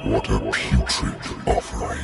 What a putrid offering.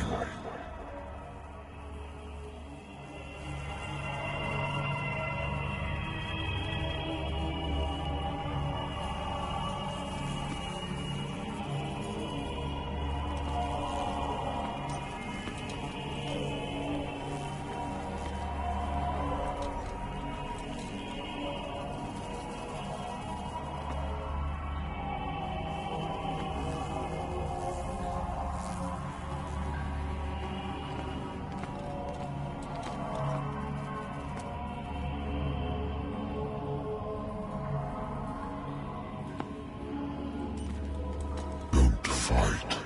Fight.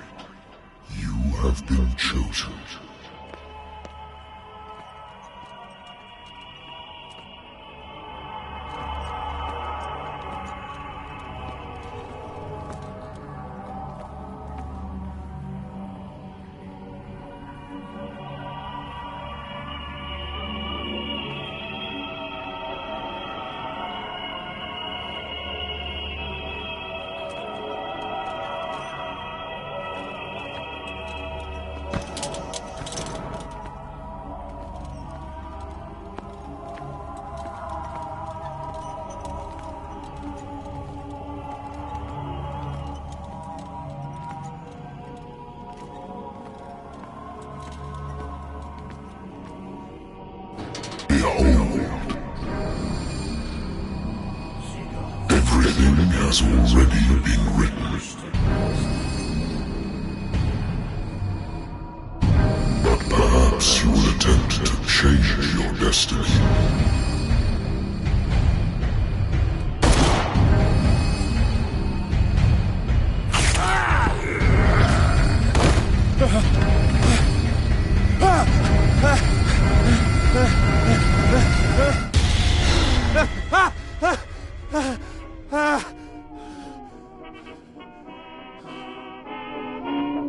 You have been chosen. Behold, everything has already been written. But perhaps you will attempt to change your destiny.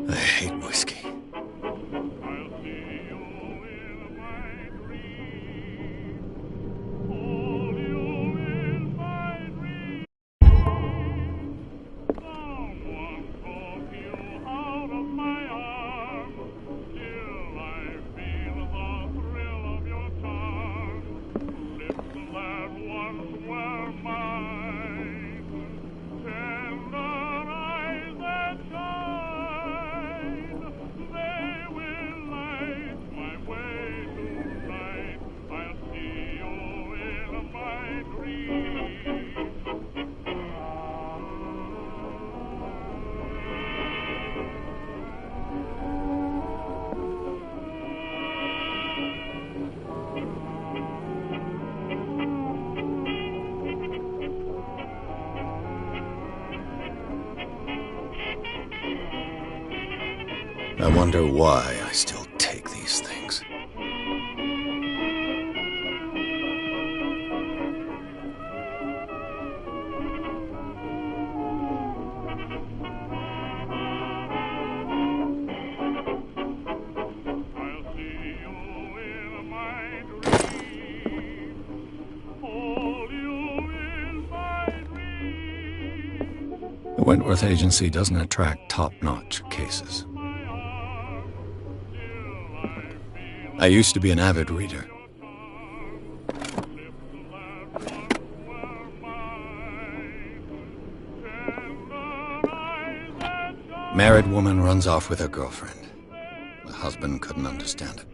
I hate whiskey. I wonder why I still take these things. The Wentworth Agency doesn't attract top-notch cases. I used to be an avid reader. Married woman runs off with her girlfriend. The husband couldn't understand it.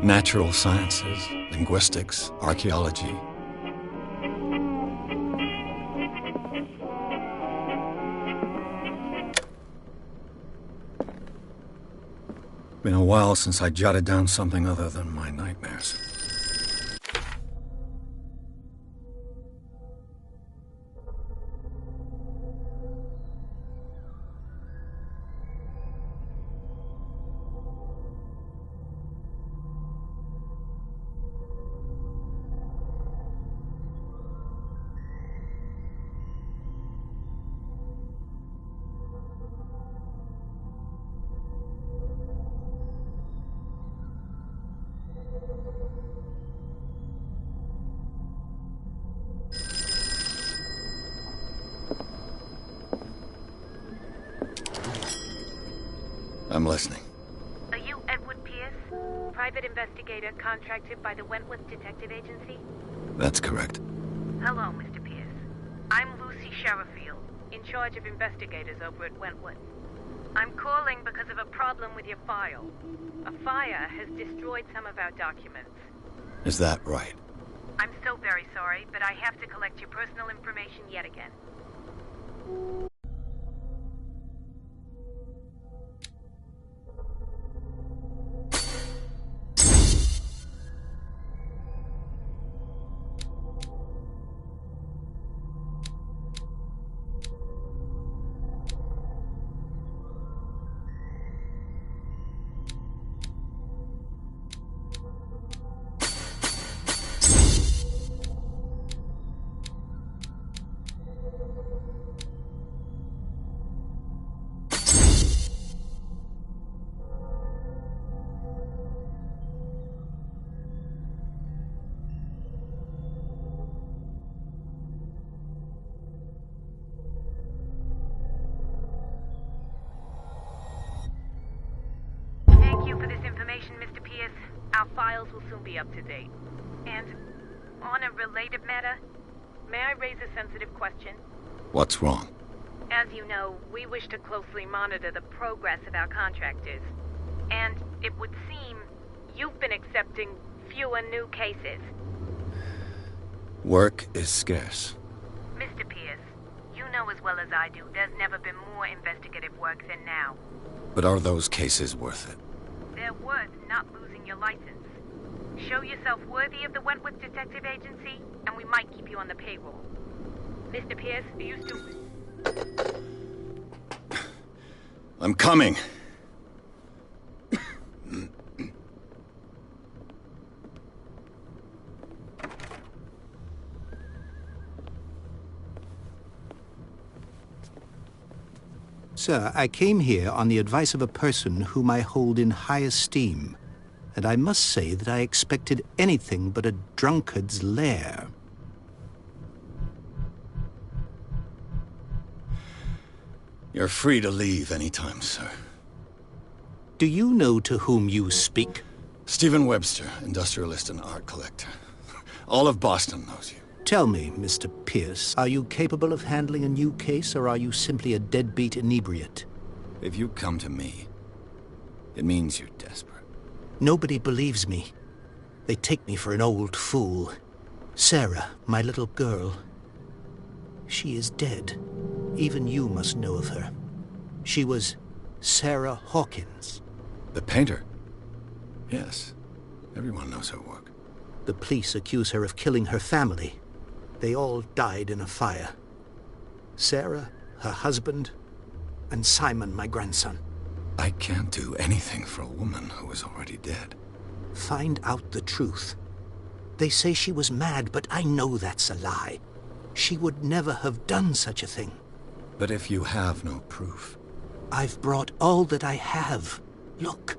Natural sciences, linguistics, archaeology. Been a while since I jotted down something other than my nightmares. I'm listening. Are you Edward Pierce, private investigator contracted by the Wentworth Detective Agency? That's correct. Hello, Mr. Pierce. I'm Lucy Sherrifield, in charge of investigators over at Wentworth. I'm calling because of a problem with your file. A fire has destroyed some of our documents. Is that right? I'm so very sorry, but I have to collect your personal information yet again. Mr. Pierce, our files will soon be up to date. And on a related matter, may I raise a sensitive question? What's wrong? As you know, we wish to closely monitor the progress of our contractors. And it would seem you've been accepting fewer new cases. Work is scarce. Mr. Pierce, you know as well as I do, there's never been more investigative work than now. But are those cases worth it? They're worth not losing your license. Show yourself worthy of the Wentworth Detective Agency, and we might keep you on the payroll. Mr. Pierce, are you still... I'm coming. Sir, I came here on the advice of a person whom I hold in high esteem, and I must say that I expected anything but a drunkard's lair. You're free to leave anytime, sir. Do you know to whom you speak? Stephen Webster, industrialist and art collector. All of Boston knows you. Tell me, Mr. Pierce, are you capable of handling a new case, or are you simply a deadbeat inebriate? If you come to me, it means you're desperate. Nobody believes me. They take me for an old fool. Sarah, my little girl, she is dead. Even you must know of her. She was Sarah Hawkins. The painter? Yes. Everyone knows her work. The police accuse her of killing her family. They all died in a fire. Sarah, her husband, and Simon, my grandson. I can't do anything for a woman who is already dead. Find out the truth. They say she was mad, but I know that's a lie. She would never have done such a thing. But if you have no proof... I've brought all that I have. Look.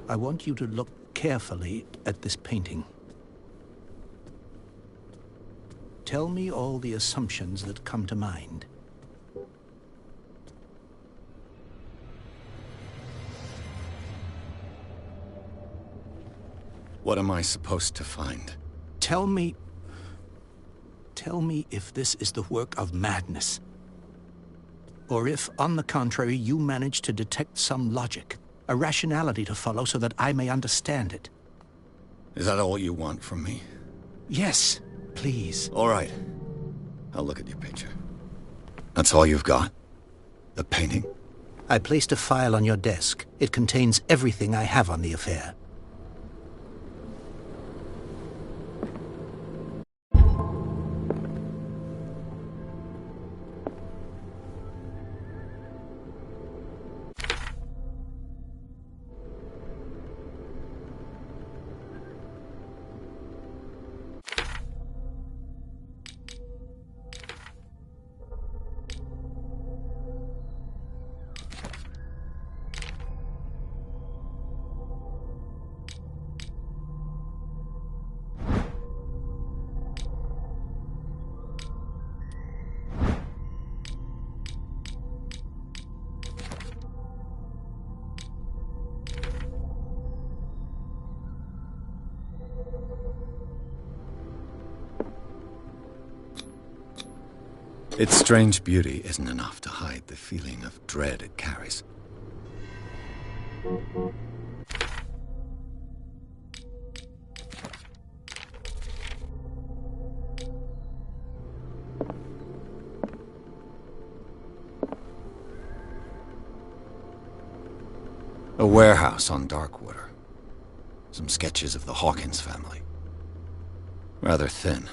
I want you to look carefully at this painting. Tell me all the assumptions that come to mind. What am I supposed to find? Tell me if this is the work of madness. Or if, on the contrary, you manage to detect some logic, a rationality to follow so that I may understand it. Is that all you want from me? Yes, please. All right. I'll look at your picture. That's all you've got? The painting? I placed a file on your desk. It contains everything I have on the affair. Its strange beauty isn't enough to hide the feeling of dread it carries. A warehouse on Darkwater. Some sketches of the Hawkins family. Rather thin.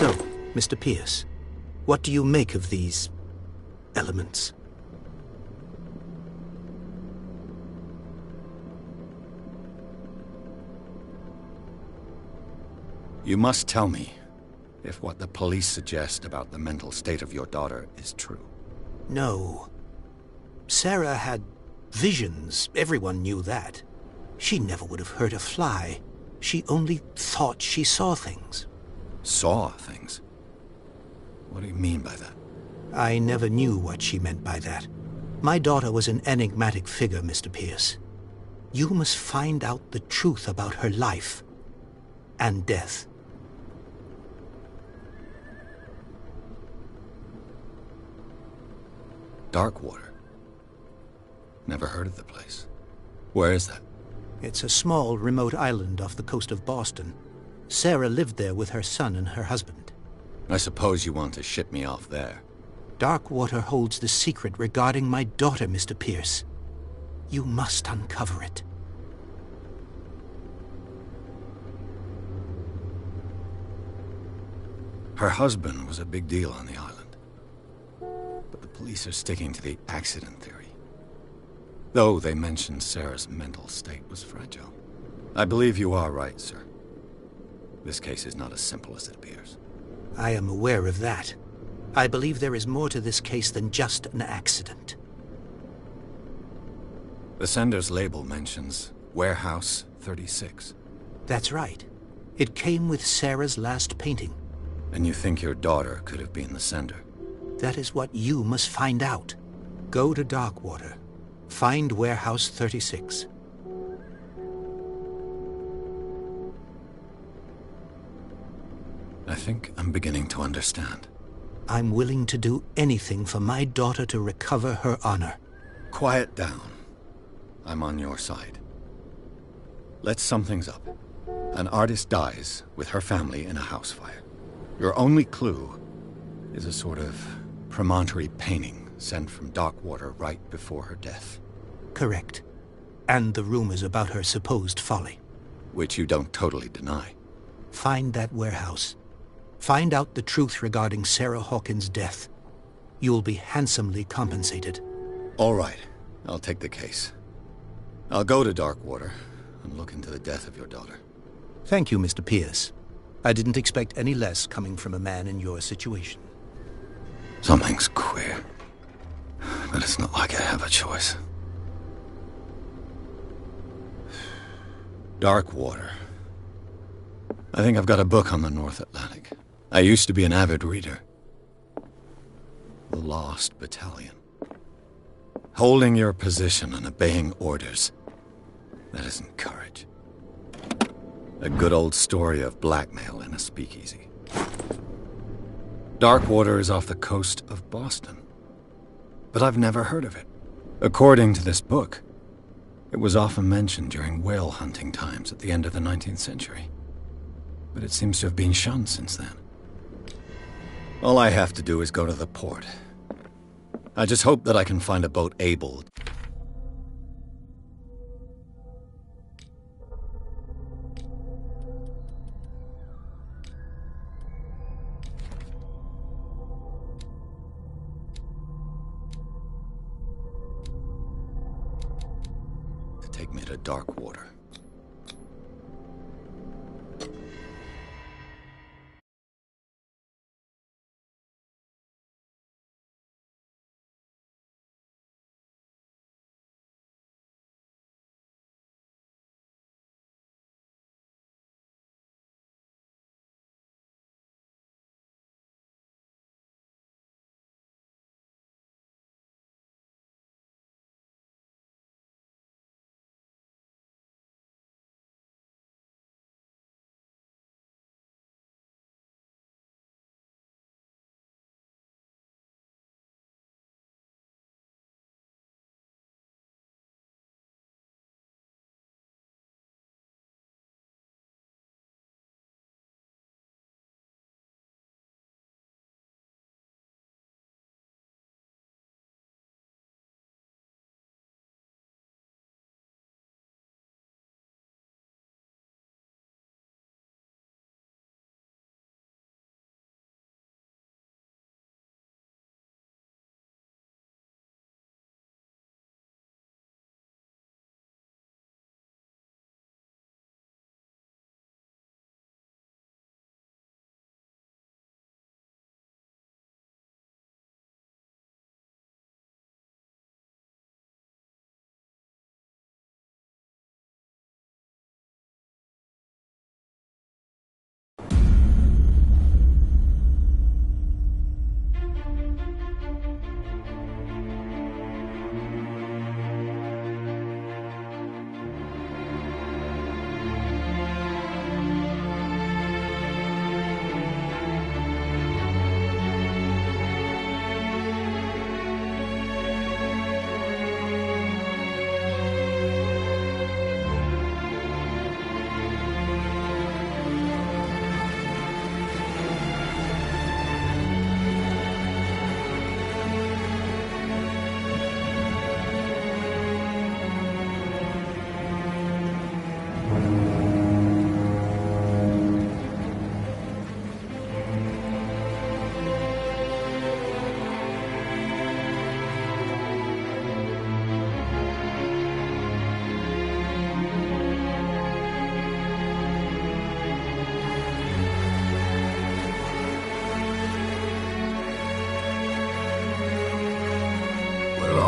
So, Mr. Pierce, what do you make of these elements? You must tell me if what the police suggest about the mental state of your daughter is true. No. Sarah had visions. Everyone knew that. She never would have hurt a fly. She only thought she saw things. Saw things? What do you mean by that? I never knew what she meant by that. My daughter was an enigmatic figure, Mr. Pierce. You must find out the truth about her life and death. Darkwater? Never heard of the place. Where is that? It's a small, remote island off the coast of Boston. Sarah lived there with her son and her husband. I suppose you want to ship me off there. Darkwater holds the secret regarding my daughter, Mr. Pierce. You must uncover it. Her husband was a big deal on the island. But the police are sticking to the accident theory. Though they mentioned Sarah's mental state was fragile. I believe you are right, sir. This case is not as simple as it appears. I am aware of that. I believe there is more to this case than just an accident. The sender's label mentions Warehouse 36. That's right. It came with Sarah's last painting. And you think your daughter could have been the sender? That is what you must find out. Go to Darkwater. Find Warehouse 36. I think I'm beginning to understand. I'm willing to do anything for my daughter to recover her honor. Quiet down. I'm on your side. Let's sum things up. An artist dies with her family in a house fire. Your only clue is a sort of promontory painting sent from Darkwater right before her death. Correct. And the rumors about her supposed folly. Which you don't totally deny. Find that warehouse. Find out the truth regarding Sarah Hawkins' death. You'll be handsomely compensated. All right. I'll take the case. I'll go to Darkwater and look into the death of your daughter. Thank you, Mr. Pierce. I didn't expect any less coming from a man in your situation. Something's queer. but it's not like I have a choice. Dark water. I think I've got a book on the North Atlantic. I used to be an avid reader. The Lost Battalion. Holding your position and obeying orders. That isn't courage. A good old story of blackmail in a speakeasy. Darkwater is off the coast of Boston. But I've never heard of it. According to this book, it was often mentioned during whale hunting times at the end of the 19th century. But it seems to have been shunned since then. All I have to do is go to the port. I just hope that I can find a boat able to take me to dark water.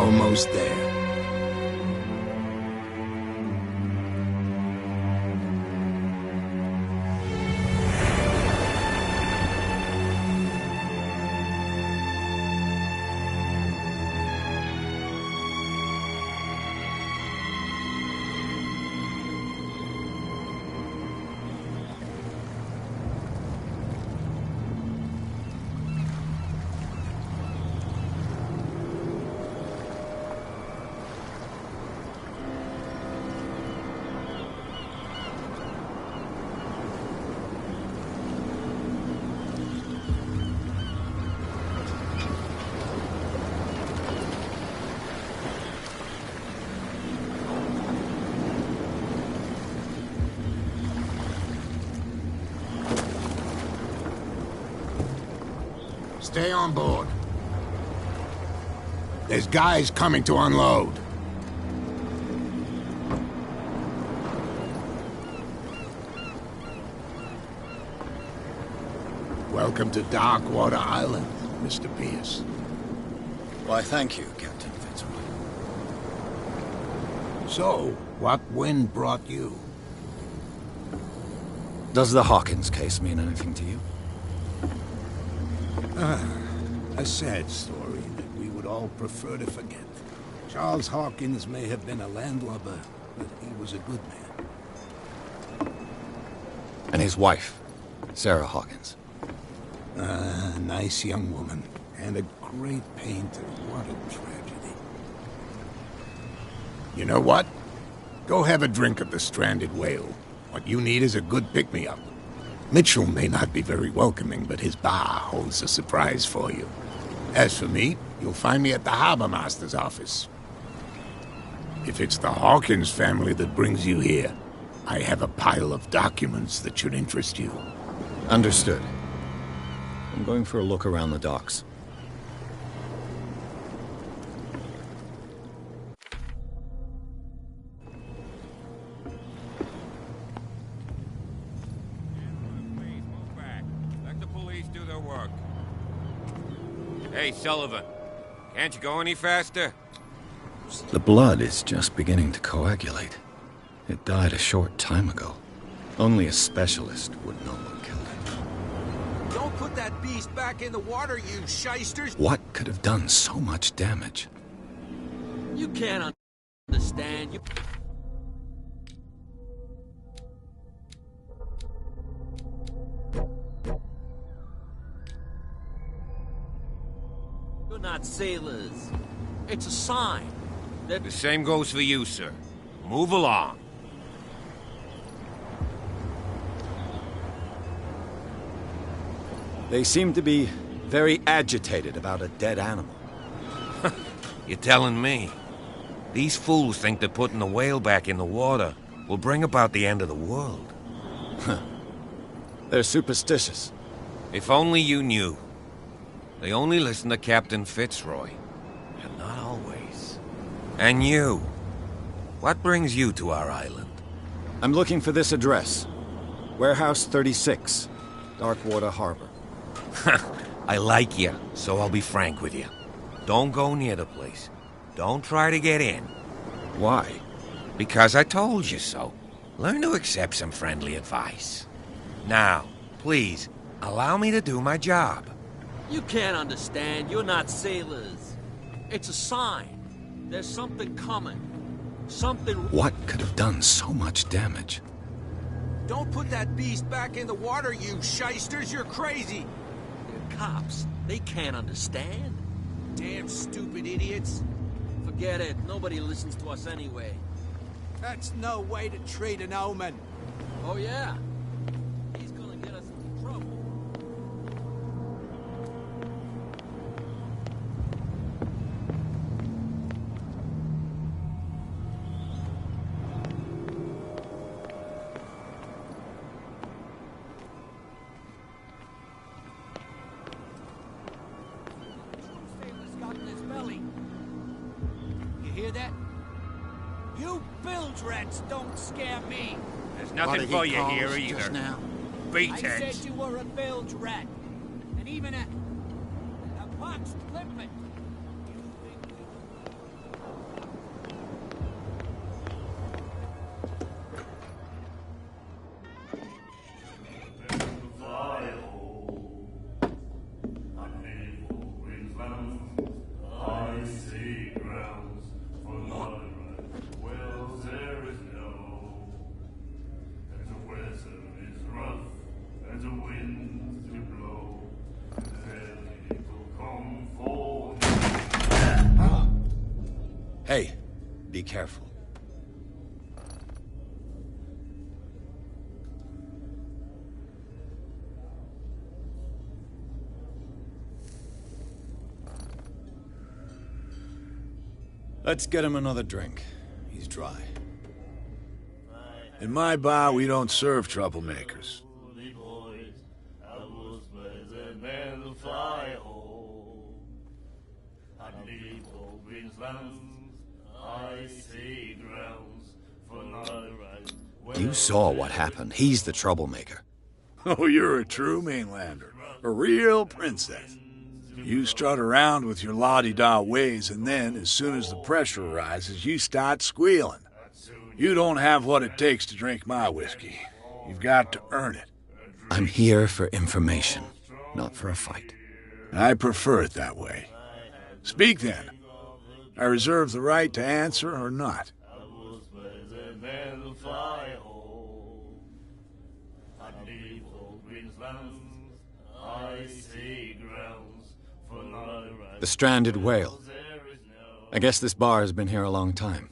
Almost there. Stay on board. There's guys coming to unload. Welcome to Darkwater Island, Mr. Pierce. Why, thank you, Captain. So, what wind brought you? Does the Hawkins case mean anything to you? A sad story that we would all prefer to forget. Charles Hawkins may have been a landlubber, but he was a good man. And his wife, Sarah Hawkins. A nice young woman, and a great painter. What a tragedy. You know what? Go have a drink at the Stranded Whale. What you need is a good pick-me-up. Mitchell may not be very welcoming, but his bar holds a surprise for you. As for me, you'll find me at the Harbor Master's office. If it's the Hawkins family that brings you here, I have a pile of documents that should interest you. Understood. I'm going for a look around the docks. Let the police do their work. Hey, Sullivan. Can't you go any faster? The blood is just beginning to coagulate. It died a short time ago. Only a specialist would know what killed it. Don't put that beast back in the water, you shysters! What could have done so much damage? You can't understand. You're not sailors. It's a sign. The same goes for you, sir. Move along. They seem to be very agitated about a dead animal. You're telling me? These fools think that putting the whale back in the water will bring about the end of the world. They're superstitious. If only you knew. They only listen to Captain Fitzroy. And not always. And you. What brings you to our island? I'm looking for this address. Warehouse 36, Darkwater Harbor. I like you, so I'll be frank with you. Don't go near the place. Don't try to get in. Why? Because I told you so. Learn to accept some friendly advice. Now, please, allow me to do my job. You can't understand. You're not sailors. It's a sign. There's something coming. Something... What could have done so much damage? Don't put that beast back in the water, you shysters! You're crazy! They're cops. They can't understand. Damn stupid idiots. Forget it. Nobody listens to us anyway. That's no way to treat an omen. Oh, yeah? He's gonna get us into trouble. Sailor's got in his belly. You hear that? You bilge rats don't scare me. There's nothing for you here either. I Beatheads. said you were a bilge rat. And even a poxed limpet. Hey, be careful. Let's get him another drink. He's dry. In my bar, we don't serve troublemakers. You saw what happened. He's the troublemaker. Oh, you're a true mainlander. A real princess. You strut around with your la-di-da ways, and then, as soon as the pressure rises, you start squealing. You don't have what it takes to drink my whiskey. You've got to earn it. I'm here for information, not for a fight. I prefer it that way. Speak then. I reserve the right to answer or not. The Stranded Whale. I guess this bar has been here a long time.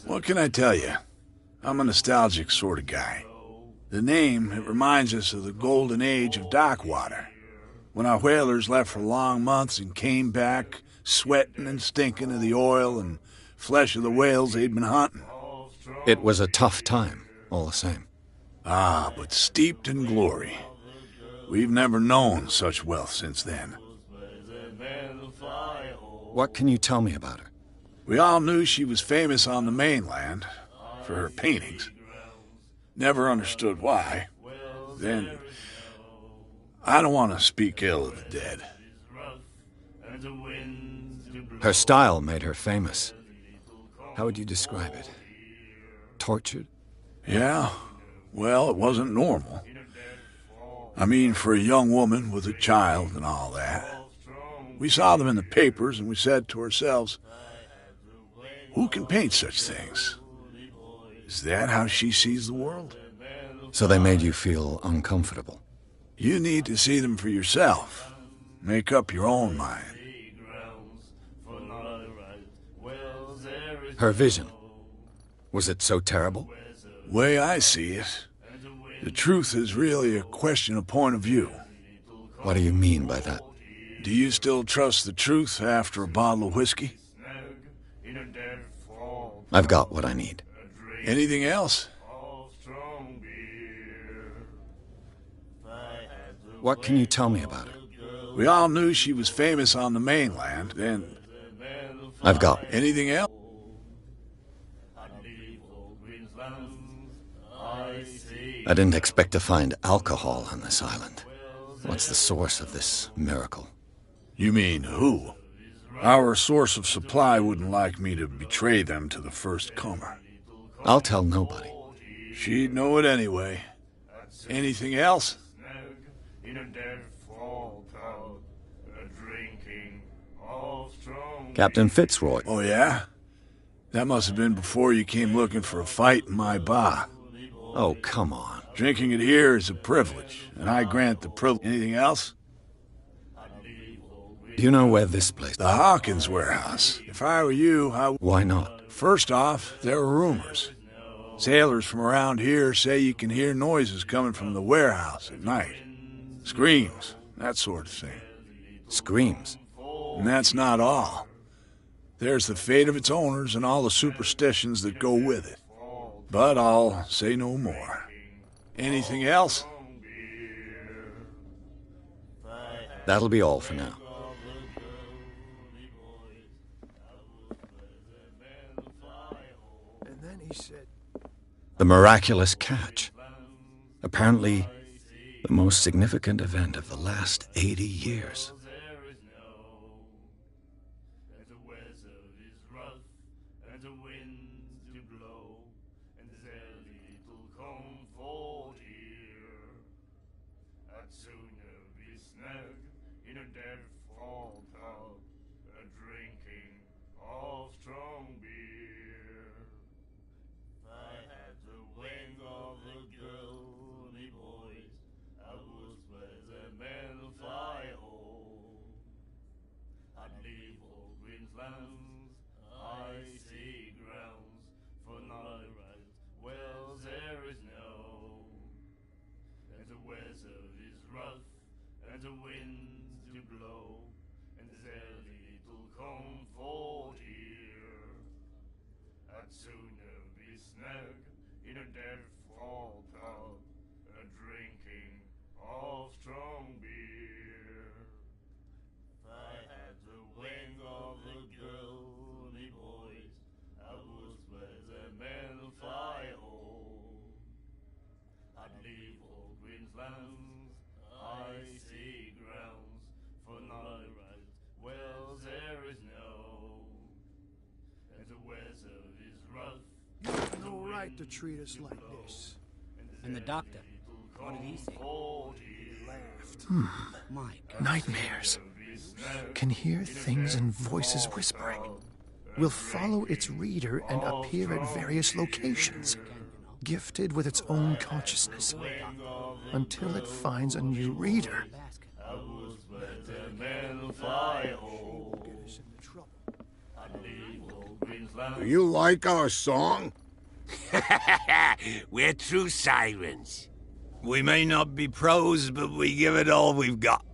What can I tell you? I'm a nostalgic sort of guy. The name, it reminds us of the golden age of dock water, when our whalers left for long months and came back sweating and stinking of the oil and flesh of the whales they'd been hunting. It was a tough time, all the same. Ah, but steeped in glory. We've never known such wealth since then. What can you tell me about her? We all knew she was famous on the mainland for her paintings. Never understood why. Then, I don't want to speak ill of the dead. Her style made her famous. How would you describe it? Tortured? Yeah, well, it wasn't normal. I mean, for a young woman with a child and all that. We saw them in the papers and we said to ourselves, who can paint such things? Is that how she sees the world? So they made you feel uncomfortable? You need to see them for yourself. Make up your own mind. Her vision. Was it so terrible? Way I see it, the truth is really a question of point of view. What do you mean by that? Do you still trust the truth after a bottle of whiskey? I've got what I need. Anything else? What can you tell me about her? We all knew she was famous on the mainland, then... I've got Anything else? I didn't expect to find alcohol on this island. What's the source of this miracle? You mean who? Our source of supply wouldn't like me to betray them to the first comer. I'll tell nobody. She'd know it anyway. Anything else? Captain Fitzroy. Oh, yeah? That must have been before you came looking for a fight in my bar. Oh, come on. Drinking it here is a privilege, and I grant the privilege. Anything else? Do you know where this place... The Hawkins warehouse. If I were you, Why not? First off, there are rumors. Sailors from around here say you can hear noises coming from the warehouse at night. Screams, that sort of thing. Screams? And that's not all. There's the fate of its owners and all the superstitions that go with it. But I'll say no more. Anything else? That'll be all for now. And then he said, The miraculous catch. Apparently, the most significant event of the last 80 years. right to treat us like this. And the doctor, what did he say? My God. Nightmares. Can hear things and voices whispering. Will follow its reader and appear at various locations, gifted with its own consciousness, until it finds a new reader. Do you like our song? We're true sirens. We may not be pros, but we give it all we've got.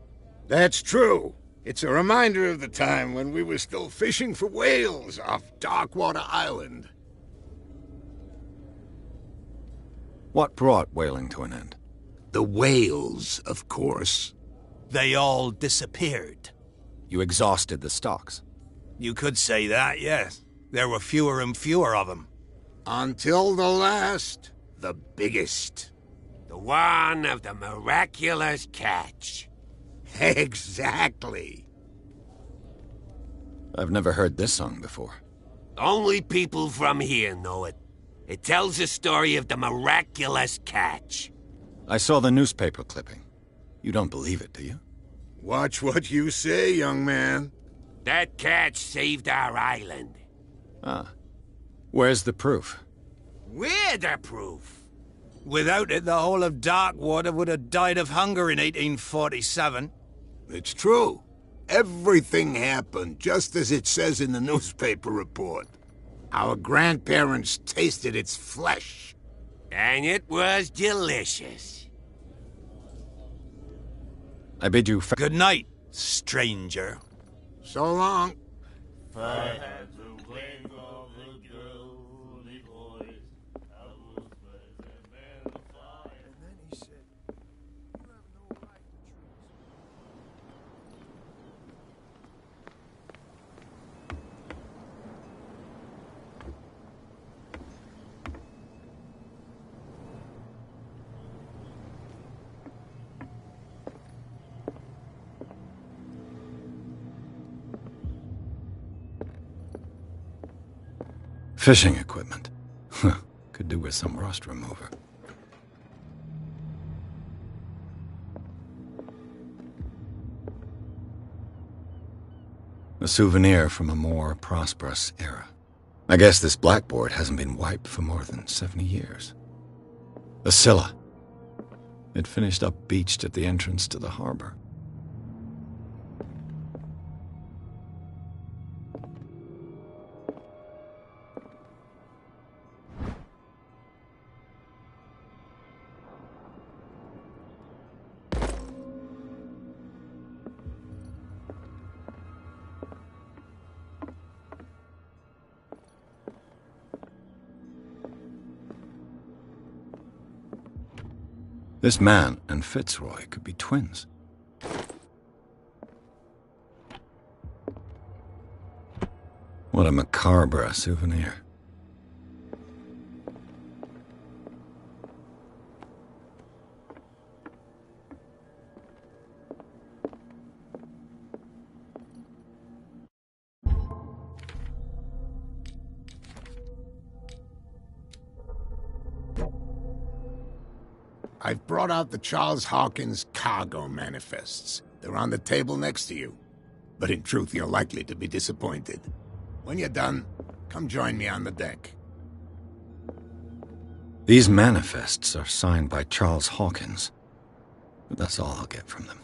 That's true. It's a reminder of the time when we were still fishing for whales off Darkwater Island. What brought whaling to an end? The whales, of course. They all disappeared. You exhausted the stocks. You could say that, yes. There were fewer and fewer of them. Until the last, the biggest. The one of the miraculous catch. Exactly. I've never heard this song before. Only people from here know it. It tells the story of the miraculous catch. I saw the newspaper clipping. You don't believe it, do you? Watch what you say, young man. That catch saved our island. Ah. Where's the proof? We're the proof. Without it, the whole of Darkwater would have died of hunger in 1847. It's true. Everything happened just as it says in the newspaper report. Our grandparents tasted its flesh. And it was delicious. I bid you Good night, stranger. So long. Fishing equipment. Could do with some rust remover. A souvenir from a more prosperous era. I guess this blackboard hasn't been wiped for more than 70 years. A Scylla. It finished up beached at the entrance to the harbor. This man and Fitzroy could be twins. What a macabre souvenir. I've brought out the Charles Hawkins cargo manifests. They're on the table next to you. But in truth, you're likely to be disappointed. When you're done, come join me on the deck. These manifests are signed by Charles Hawkins. But that's all I'll get from them.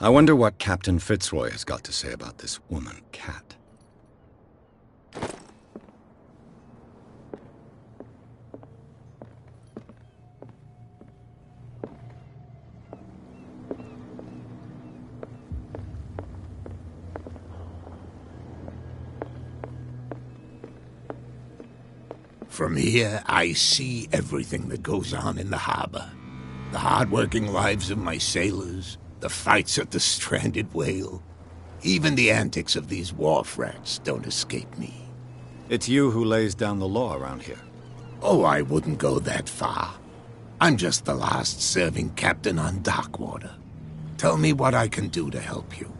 I wonder what Captain Fitzroy has got to say about this woman, Cat. From here, I see everything that goes on in the harbor. The hard-working lives of my sailors, the fights at the stranded whale. Even the antics of these wharf rats don't escape me. It's you who lays down the law around here. Oh, I wouldn't go that far. I'm just the last serving captain on Darkwater. Tell me what I can do to help you.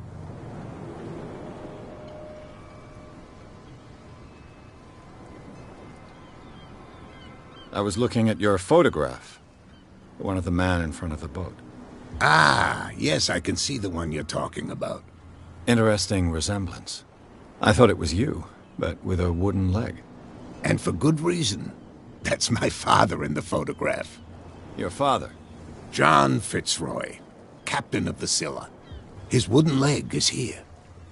I was looking at your photograph. One of the man in front of the boat. Ah, yes, I can see the one you're talking about. Interesting resemblance. I thought it was you, but with a wooden leg. And for good reason. That's my father in the photograph. Your father? John Fitzroy, captain of the Scylla. His wooden leg is here.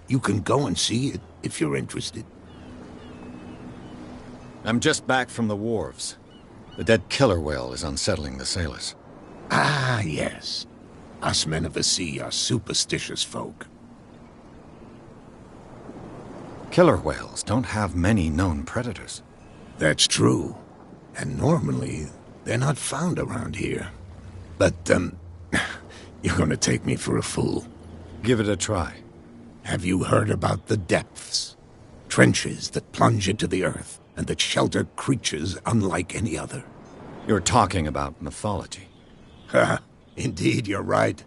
You can go and see it if you're interested. I'm just back from the wharves. The dead killer whale is unsettling the sailors. Ah, yes. Us men of the sea are superstitious folk. Killer whales don't have many known predators. That's true. And normally, they're not found around here. But, you're gonna take me for a fool. Give it a try. Have you heard about the depths? Trenches that plunge into the earth and that shelter creatures unlike any other. You're talking about mythology. Ha! Indeed, you're right.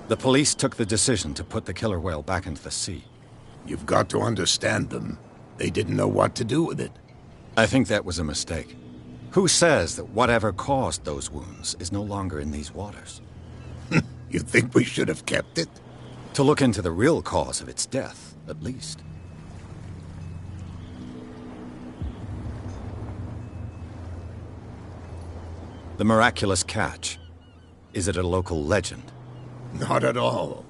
The police took the decision to put the killer whale back into the sea. You've got to understand them. They didn't know what to do with it. I think that was a mistake. Who says that whatever caused those wounds is no longer in these waters? You think we should have kept it? To look into the real cause of its death, at least. The miraculous catch. Is it a local legend? Not at all.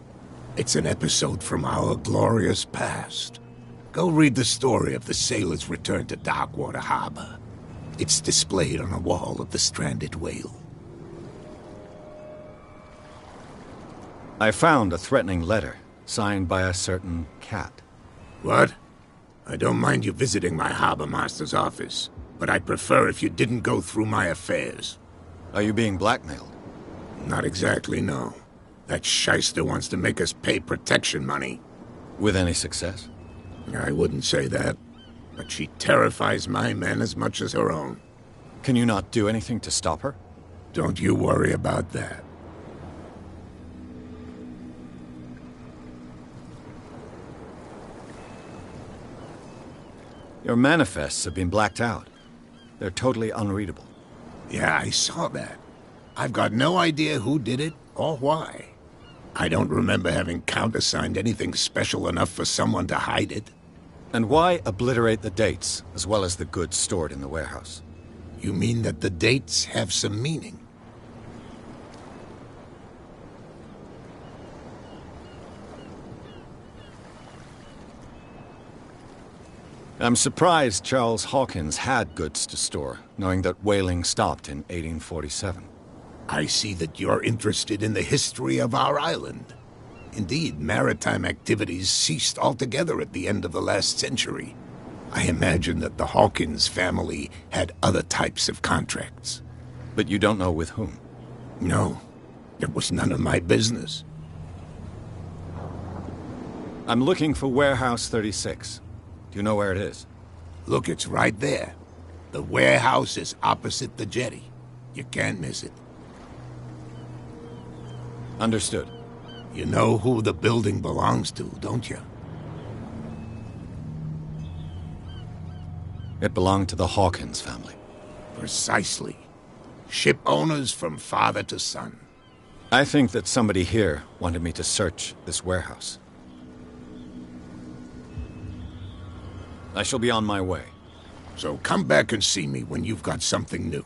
It's an episode from our glorious past. Go read the story of the sailor's return to Darkwater Harbor. It's displayed on a wall of the stranded whale. I found a threatening letter, signed by a certain cat. What? I don't mind you visiting my harbor master's office, but I'd prefer if you didn't go through my affairs. Are you being blackmailed? Not exactly, no. That shyster wants to make us pay protection money. With any success? I wouldn't say that, but she terrifies my men as much as her own. Can you not do anything to stop her? Don't you worry about that. Your manifests have been blacked out. They're totally unreadable. Yeah, I saw that. I've got no idea who did it or why. I don't remember having countersigned anything special enough for someone to hide it. And why obliterate the dates, as well as the goods stored in the warehouse? You mean that the dates have some meaning? I'm surprised Charles Hawkins had goods to store, knowing that whaling stopped in 1847. I see that you're interested in the history of our island. Indeed, maritime activities ceased altogether at the end of the last century. I imagine that the Hawkins family had other types of contracts. But you don't know with whom? No, it was none of my business. I'm looking for Warehouse 36. Do you know where it is? Look, it's right there. The warehouse is opposite the jetty. You can't miss it. Understood. You know who the building belongs to, don't you? It belonged to the Hawkins family. Precisely. Ship owners from father to son. I think that somebody here wanted me to search this warehouse. I shall be on my way. So come back and see me when you've got something new.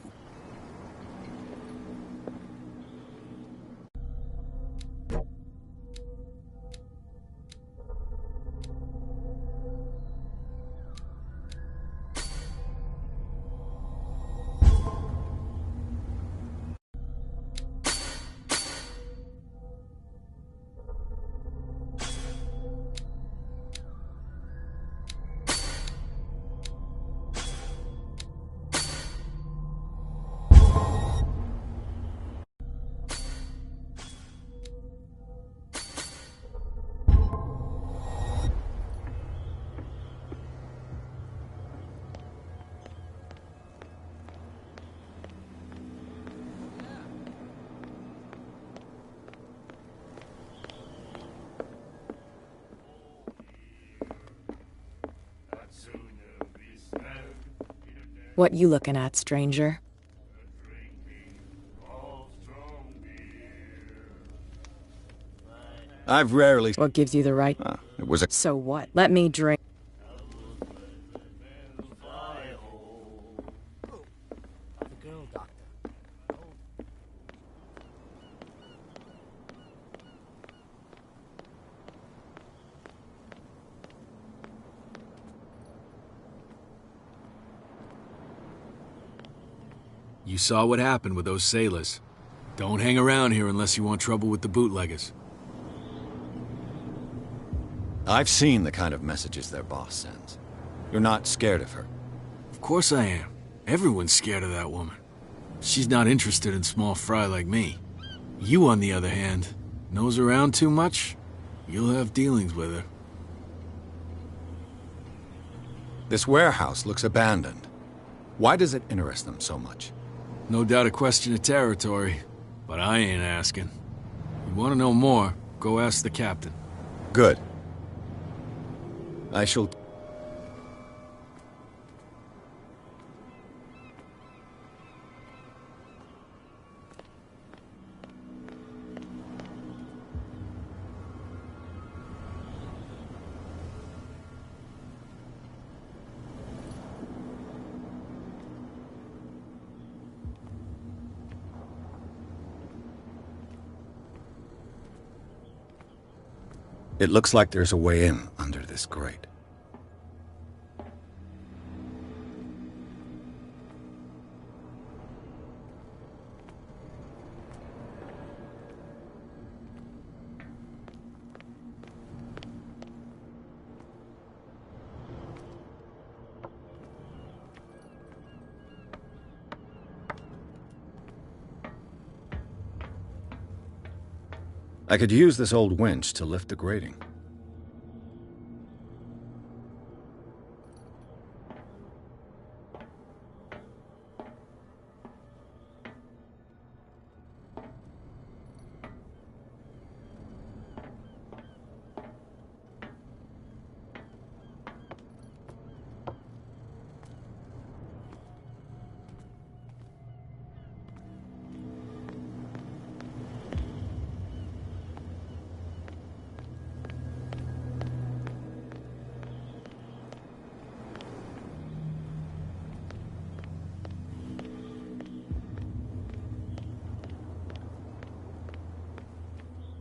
What you looking at, stranger? I've rarely... What gives you the right? It was a... So what? Let me drink. You saw what happened with those sailors. Don't hang around here unless you want trouble with the bootleggers. I've seen the kind of messages their boss sends. You're not scared of her. Of course I am. Everyone's scared of that woman. She's not interested in small fry like me. You, on the other hand, nose around too much, you'll have dealings with her. This warehouse looks abandoned. Why does it interest them so much? No doubt a question of territory, but I ain't asking. You want to know more, go ask the captain. Good. I shall... It looks like there's a way in under this grate. I could use this old winch to lift the grating.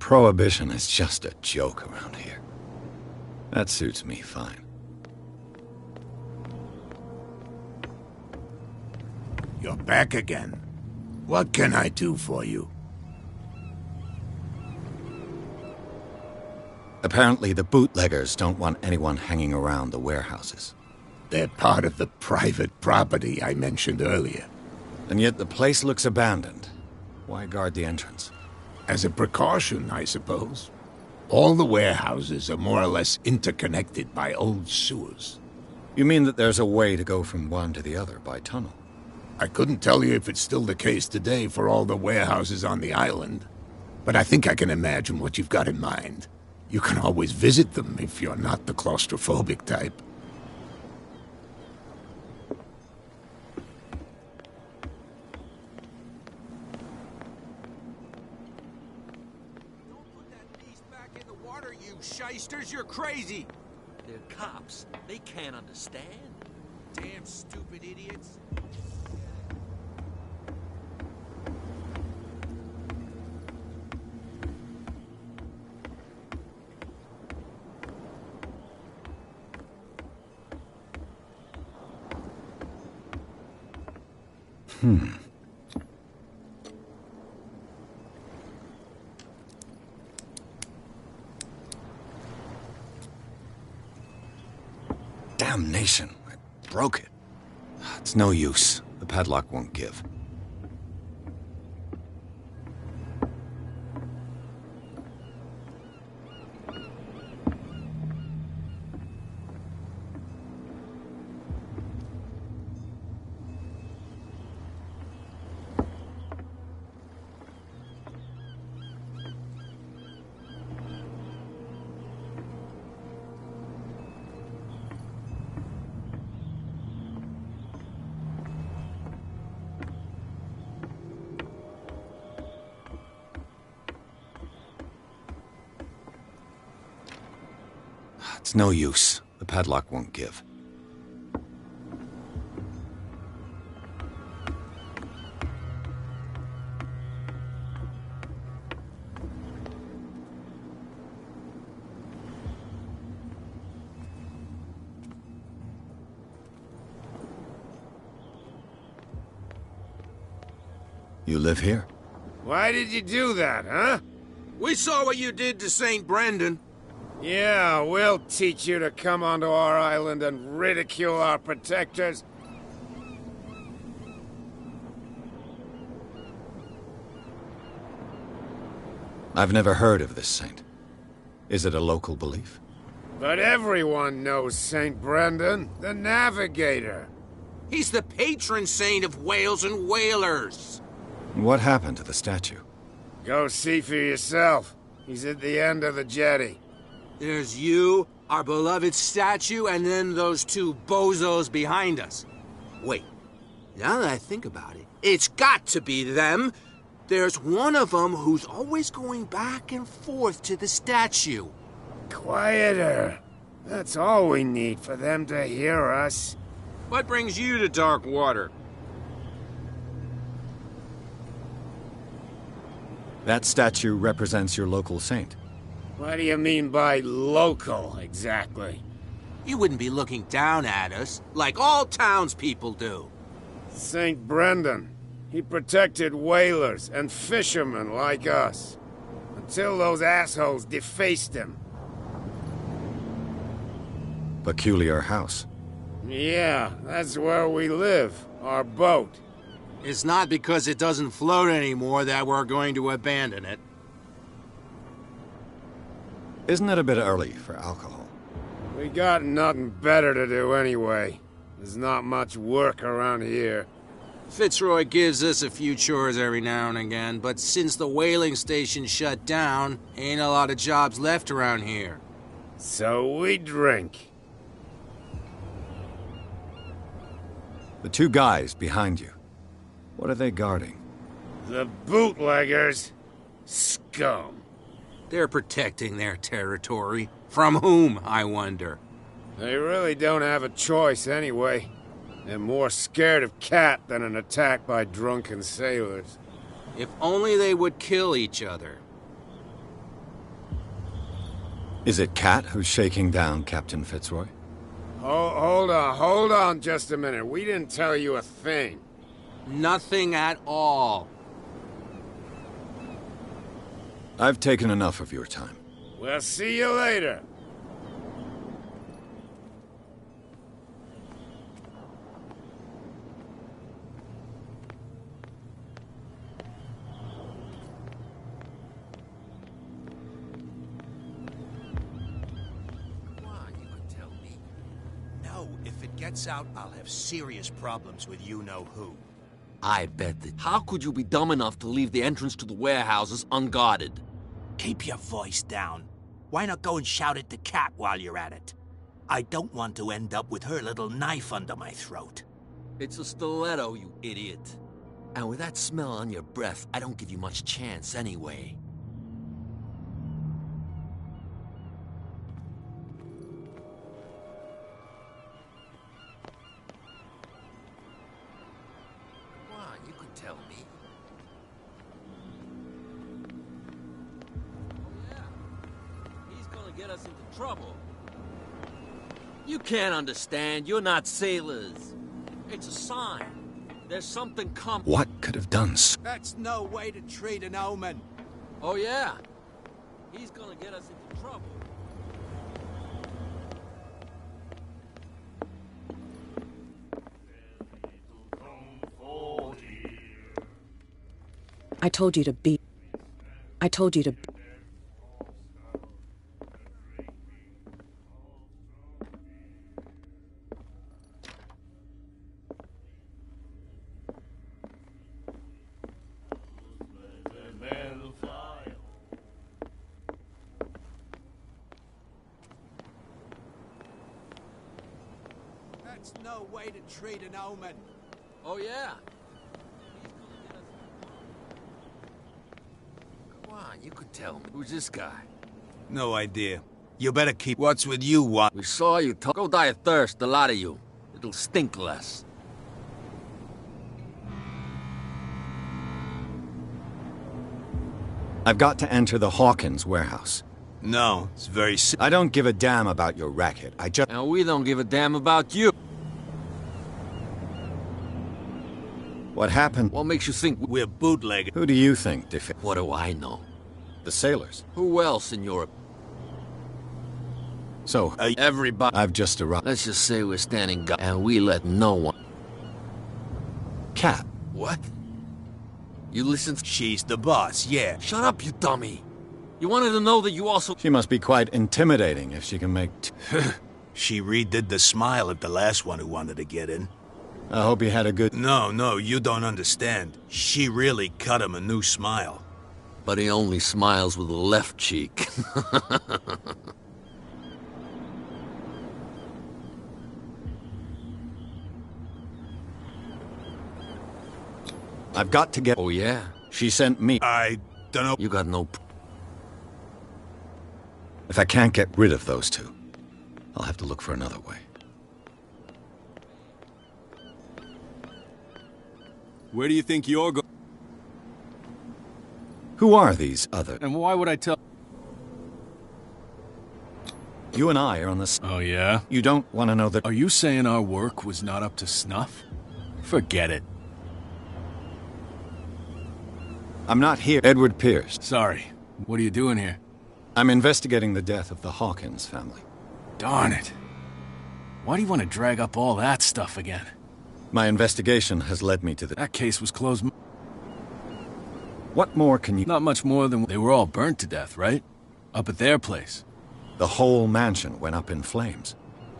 Prohibition is just a joke around here. That suits me fine. You're back again. What can I do for you? Apparently the bootleggers don't want anyone hanging around the warehouses. They're part of the private property I mentioned earlier. And yet the place looks abandoned. Why guard the entrance? As a precaution, I suppose. All the warehouses are more or less interconnected by old sewers. You mean that there's a way to go from one to the other by tunnel? I couldn't tell you if it's still the case today for all the warehouses on the island, but I think I can imagine what you've got in mind. You can always visit them if you're not the claustrophobic type. Shysters, you're crazy! They're cops. They can't understand. Damn stupid idiots. Damnation. I broke it. It's no use. The padlock won't give. It's no use. The padlock won't give. You live here? Why did you do that, huh? We saw what you did to St. Brendan. Yeah, we'll teach you to come onto our island and ridicule our protectors. I've never heard of this saint. Is it a local belief? But everyone knows St. Brendan, the Navigator. He's the patron saint of whales and whalers. What happened to the statue? Go see for yourself. He's at the end of the jetty. There's you, our beloved statue, and then those two bozos behind us. Wait, now that I think about it, it's got to be them. There's one of them who's always going back and forth to the statue. Quieter. That's all we need for them to hear us. What brings you to Darkwater? That statue represents your local saint. What do you mean by local, exactly? You wouldn't be looking down at us, like all townspeople do. St. Brendan. He protected whalers and fishermen like us. Until those assholes defaced him. Peculiar house. Yeah, that's where we live. Our boat. It's not because it doesn't float anymore that we're going to abandon it. Isn't it a bit early for alcohol? We got nothing better to do anyway. There's not much work around here. Fitzroy gives us a few chores every now and again, but since the whaling station shut down, ain't a lot of jobs left around here. So we drink. The two guys behind you. What are they guarding? The bootleggers. Scum. They're protecting their territory. From whom, I wonder? They really don't have a choice anyway. They're more scared of Cat than an attack by drunken sailors. If only they would kill each other. Is it Cat who's shaking down Captain Fitzroy? Hold on just a minute. We didn't tell you a thing. Nothing at all. I've taken enough of your time. We'll see you later. Gets out, I'll have serious problems with you-know-who. I bet that. How could you be dumb enough to leave the entrance to the warehouses unguarded? Keep your voice down. Why not go and shout at the cat while you're at it? I don't want to end up with her little knife under my throat. It's a stiletto, you idiot. And with that smell on your breath, I don't give you much chance anyway. Tell me. Oh, yeah. He's gonna get us into trouble. You can't understand. You're not sailors. It's a sign. There's something coming. What could have done so? That's no way to treat an omen. Oh, yeah. He's gonna get us into trouble. I told you to be. I told you to. That's no way to treat an omen. Oh, yeah. Come on, you could tell me. Who's this guy? No idea. You better keep... What's with you, what? We saw you talk. Go die of thirst, the lot of you. It'll stink less. I've got to enter the Hawkins warehouse. No, it's very I don't give a damn about your racket. I just... And we don't give a damn about you. What happened? What makes you think we're bootleggers? Who do you think, What do I know? The sailors. Who else in Europe? So, everybody. I've just arrived. Let's just say we're standing guard, and we let no one. Cat. What? You listen? She's the boss, yeah. Shut up, you dummy. You wanted to know that you also... She must be quite intimidating if she can make... She redid the smile of the last one who wanted to get in. I hope he had a good... No, you don't understand. She really cut him a new smile. But he only smiles with the left cheek. I've got to get... Oh, yeah? She sent me... I don't know... You got no... If I can't get rid of those two, I'll have to look for another way. Where do you think you're going? Who are these other... And why would I tell... You and I are on the... Oh, yeah? You don't want to know that... Are you saying our work was not up to snuff? Forget it. I'm not here. Edward Pierce. Sorry. What are you doing here? I'm investigating the death of the Hawkins family. Darn it. Why do you want to drag up all that stuff again? My investigation has led me to the... That case was closed... What more can you... Not much more than... They were all burnt to death, right? Up at their place. The whole mansion went up in flames.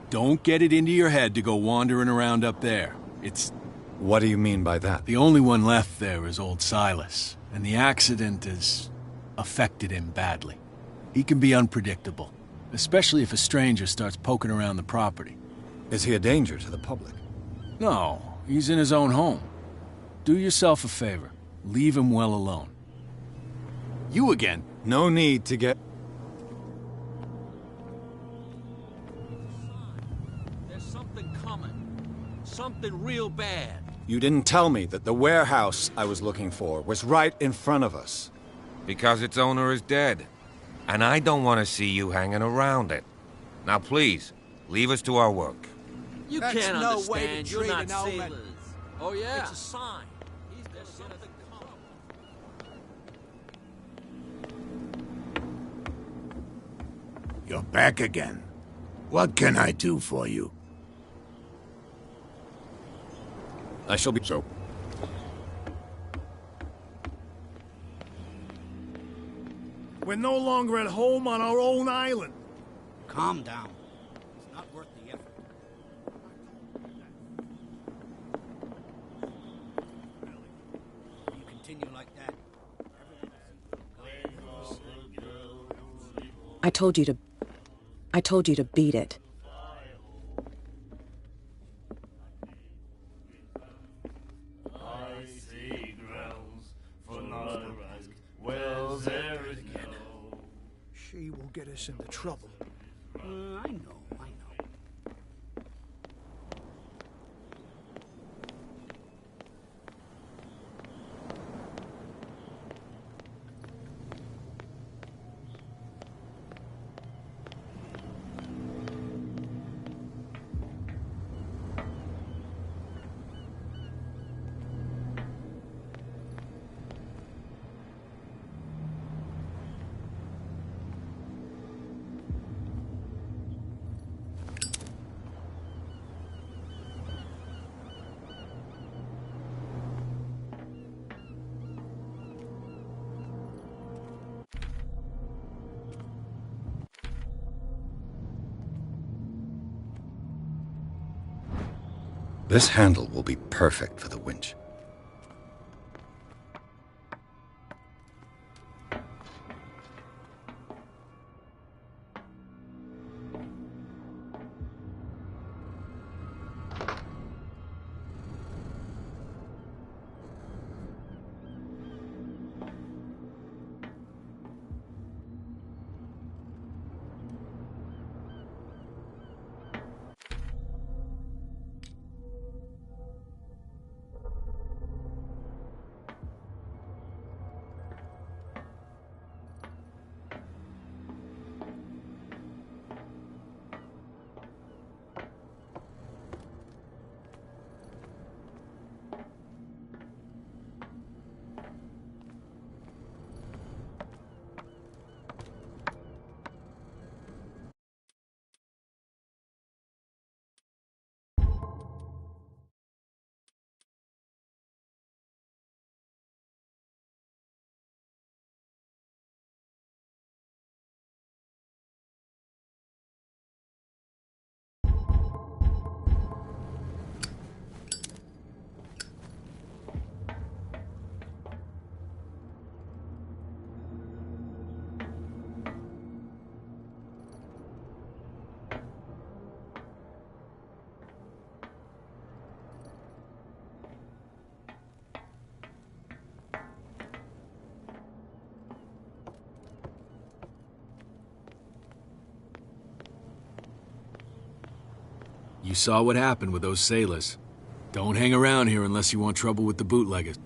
Don't get it into your head to go wandering around up there. It's... What do you mean by that? The only one left there is old Silas, and the accident has affected him badly. He can be unpredictable, especially if a stranger starts poking around the property. Is he a danger to the public? No, he's in his own home. Do yourself a favor. Leave him well alone. You again? No need to get... There's something coming. Something real bad. You didn't tell me that the warehouse I was looking for was right in front of us. Because its owner is dead. And I don't want to see you hanging around it. Now please, leave us to our work. You That's can't no understand. way to You're treat not an old man. sailors. Oh, yeah? It's a sign. There's something coming. You're back again. What can I do for you? I shall be... So... We're no longer at home on our own island. Calm down. It's not worth the effort. You continue like that. I told you to beat it. She will get us into trouble. I know. This handle will be perfect for the winch. You saw what happened with those sailors. Don't hang around here unless you want trouble with the bootleggers.